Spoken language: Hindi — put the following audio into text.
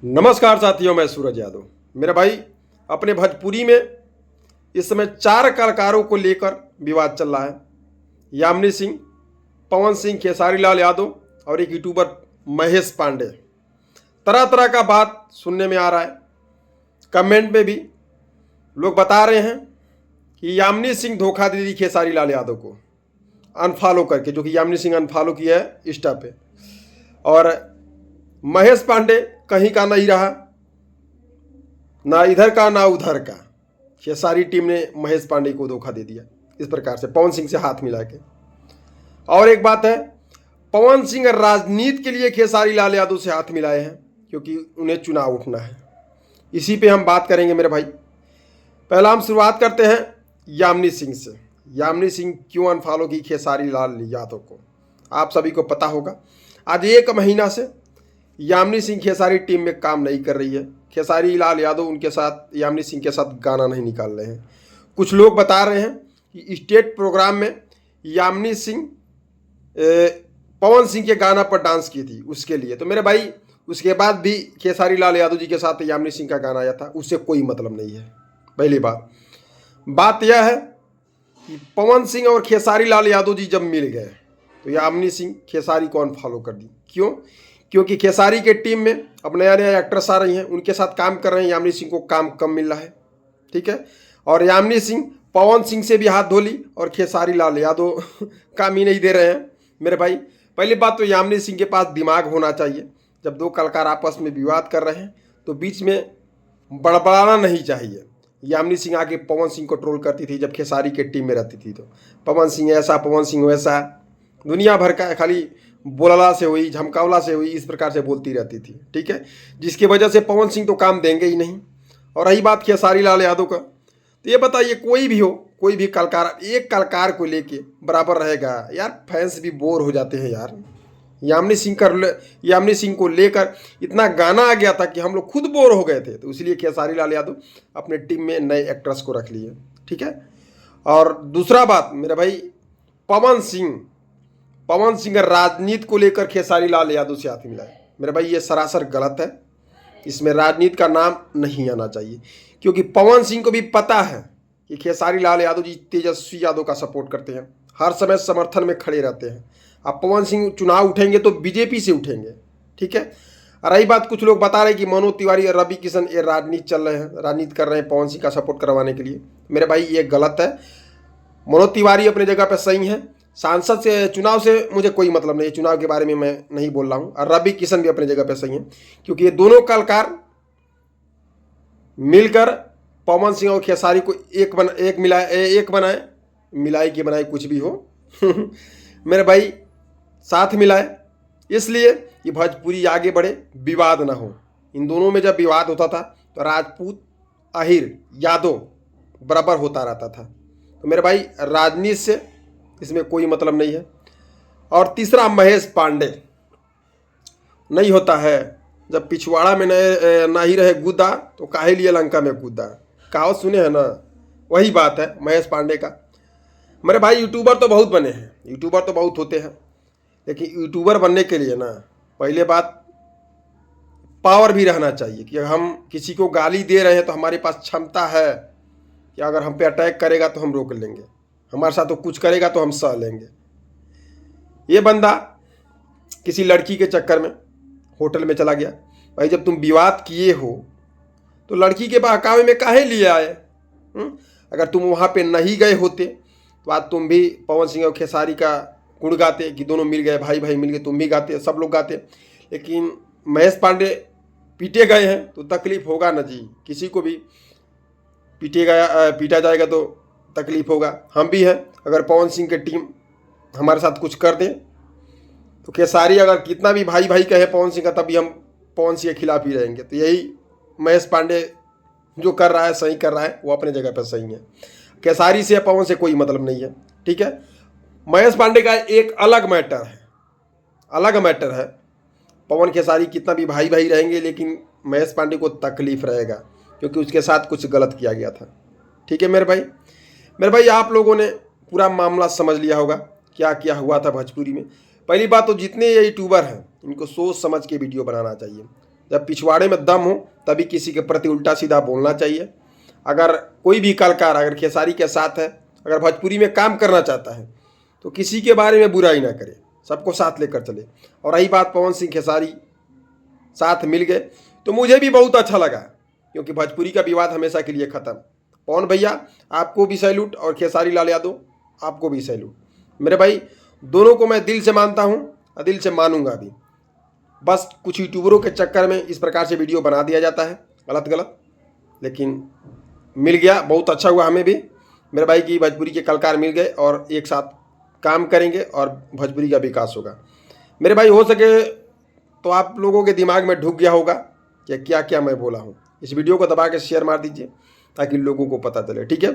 नमस्कार साथियों, मैं सूरज यादव। मेरा भाई, अपने भोजपुरी में इस समय 4 कलाकारों को लेकर विवाद चल रहा है। यामिनी सिंह, पवन सिंह, खेसारी लाल यादव और एक यूट्यूबर महेश पांडे। तरह तरह का बात सुनने में आ रहा है। कमेंट में भी लोग बता रहे हैं कि यामिनी सिंह धोखा दे दी खेसारी लाल यादव को अनफॉलो करके, जो कि यामिनी सिंह अनफॉलो किया है इंस्टा पे। और महेश पांडे कहीं का नहीं रहा, ना इधर का ना उधर का। खेसारी टीम ने महेश पांडे को धोखा दे दिया इस प्रकार से, पवन सिंह से हाथ मिला के। और एक बात है, पवन सिंह राजनीति के लिए खेसारी लाल यादव से हाथ मिलाए हैं, क्योंकि उन्हें चुनाव उठना है। इसी पे हम बात करेंगे मेरे भाई। पहला हम शुरुआत करते हैं यामिनी सिंह से। यामिनी सिंह क्यों अनफॉलो की खेसारी लाल यादव को, आप सभी को पता होगा। आज 1 महीना से यामिनी सिंह खेसारी टीम में काम नहीं कर रही है। खेसारी लाल यादव उनके साथ, यामिनी सिंह के साथ गाना नहीं निकाल रहे हैं। कुछ लोग बता रहे हैं कि स्टेट प्रोग्राम में यामिनी सिंह पवन सिंह के गाना पर डांस की थी, उसके लिए। तो मेरे भाई, उसके बाद भी खेसारी लाल यादव जी के साथ यामिनी सिंह का गाना आया था, उससे कोई मतलब नहीं है। पहली बात यह है कि पवन सिंह और खेसारी लाल यादव जी जब मिल गए तो यामिनी सिंह खेसारी को अनफॉलो कर दी। क्यों? क्योंकि खेसारी के टीम में अब नया नया एक्ट्रेस आ रही हैं, उनके साथ काम कर रहे हैं। यामिनी सिंह को काम कम मिल रहा है, ठीक है। और यामिनी सिंह पवन सिंह से भी हाथ धो ली और खेसारी लाल यादव काम ही नहीं दे रहे हैं मेरे भाई। पहली बात तो यामिनी सिंह के पास दिमाग होना चाहिए। जब 2 कलाकार आपस में विवाद कर रहे हैं तो बीच में बड़बड़ाना नहीं चाहिए। यामिनी सिंह आके पवन सिंह को ट्रोल करती थी जब खेसारी के टीम में रहती थी, तो पवन सिंह ऐसा, पवन सिंह वैसा, दुनिया भर का खाली बोलला से हुई, झमकावला से हुई, इस प्रकार से बोलती रहती थी, ठीक है। जिसकी वजह से पवन सिंह तो काम देंगे ही नहीं। और रही बात खेसारी लाल यादव का, तो ये बताइए, कोई भी हो, कोई भी कलाकार एक कलाकार को लेके बराबर रहेगा यार? फैंस भी बोर हो जाते हैं यार। यामिनी सिंह को लेकर इतना गाना आ गया था कि हम लोग खुद बोर हो गए थे, तो इसलिए खेसारी लाल यादव अपने टीम में नए एक्ट्रेस को रख लिए, ठीक है। और दूसरा बात मेरे भाई, पवन सिंह राजनीति को लेकर खेसारी लाल यादव से हाथ मिलाए। मेरे भाई, ये सरासर गलत है। इसमें राजनीति का नाम नहीं आना चाहिए, क्योंकि पवन सिंह को भी पता है कि खेसारी लाल यादव जी तेजस्वी यादव का सपोर्ट करते हैं, हर समय समर्थन में खड़े रहते हैं। अब पवन सिंह चुनाव उठेंगे तो बीजेपी से उठेंगे, ठीक है। रही बात, कुछ लोग बता रहे हैं कि मनोज तिवारी और रवि किशन ये राजनीति कर रहे हैं पवन सिंह का सपोर्ट करवाने के लिए। मेरे भाई, ये गलत है। मनोज तिवारी अपने जगह पर सही है। सांसद से, चुनाव से मुझे कोई मतलब नहीं है, चुनाव के बारे में मैं नहीं बोल रहा हूँ। और रवि किशन भी अपने जगह पे सही है, क्योंकि ये दोनों कलाकार मिलकर पवन सिंह और खेसारी को एक बनाए, मिलाई की बनाई, कुछ भी हो मेरे भाई, साथ मिलाए, इसलिए कि भोजपुरी आगे बढ़े, विवाद ना हो। इन दोनों में जब विवाद होता था तो राजपूत, आहिर, यादव बराबर होता रहता था। तो मेरे भाई, राजनीति से इसमें कोई मतलब नहीं है। और तीसरा, महेश पांडे। नहीं होता है, जब पिछवाड़ा में ना ही रहे गुदा तो काहे लिए लंका में कूदा, कहावत सुने हैं ना, वही बात है महेश पांडे का। मेरे भाई, यूट्यूबर तो बहुत बने हैं, यूट्यूबर तो बहुत होते हैं, लेकिन यूट्यूबर बनने के लिए ना, पहले बात, पावर भी रहना चाहिए कि हम किसी को गाली दे रहे हैं तो हमारे पास क्षमता है कि अगर हम पे अटैक करेगा तो हम रोक लेंगे, हमारे साथ तो कुछ करेगा तो हम सह लेंगे। ये बंदा किसी लड़की के चक्कर में होटल में चला गया। भाई, जब तुम विवाद किए हो तो लड़की के बहकावे में काहे लिए आए? अगर तुम वहाँ पे नहीं गए होते तो आज तुम भी पवन सिंह और खेसारी का गुण गाते कि दोनों मिल गए, भाई भाई मिल गए, तुम भी गाते, सब लोग गाते। लेकिन महेश पांडे पीटे गए हैं तो तकलीफ होगा ना जी, किसी को भी पीटा जाएगा तो तकलीफ होगा। हम भी हैं, अगर पवन सिंह की टीम हमारे साथ कुछ कर दे तो खेसारी अगर कितना भी भाई भाई कहे पवन सिंह का, तभी हम पवन सिंह के खिलाफ ही रहेंगे। तो यही महेश पांडे जो कर रहा है, सही कर रहा है, वो अपने जगह पर सही है। खेसारी से, पवन से कोई मतलब नहीं है, ठीक है। महेश पांडे का एक अलग मैटर है। पवन खेसारी कितना भी भाई भाई रहेंगे, लेकिन महेश पांडे को तकलीफ रहेगा, क्योंकि उसके साथ कुछ गलत किया गया था, ठीक है मेरे भाई। आप लोगों ने पूरा मामला समझ लिया होगा क्या क्या हुआ था भोजपुरी में। पहली बात तो, जितने ये यूट्यूबर हैं इनको सोच समझ के वीडियो बनाना चाहिए। जब पिछवाड़े में दम हो तभी किसी के प्रति उल्टा सीधा बोलना चाहिए। अगर कोई भी कलाकार अगर खेसारी के साथ है, अगर भोजपुरी में काम करना चाहता है तो किसी के बारे में बुराई ना करे, सबको साथ लेकर चले। और रही बात पवन सिंह खेसारी साथ मिल गए तो मुझे भी बहुत अच्छा लगा, क्योंकि भोजपुरी का विवाद हमेशा के लिए ख़त्म। पवन भैया आपको भी सैल्यूट और खेसारी लाल यादव आपको भी सैल्यूट। मेरे भाई दोनों को मैं दिल से मानता हूँ और दिल से मानूंगा भी। बस कुछ यूट्यूबरों के चक्कर में इस प्रकार से वीडियो बना दिया जाता है गलत गलत, लेकिन मिल गया, बहुत अच्छा हुआ हमें भी। मेरे भाई की भोजपुरी के कलाकार मिल गए और एक साथ काम करेंगे और भोजपुरी का विकास होगा। मेरे भाई हो सके तो आप लोगों के दिमाग में ढुक गया होगा कि क्या क्या मैं बोला हूँ। इस वीडियो को दबा के शेयर मार दीजिए ताकि लोगों को पता चले, ठीक है।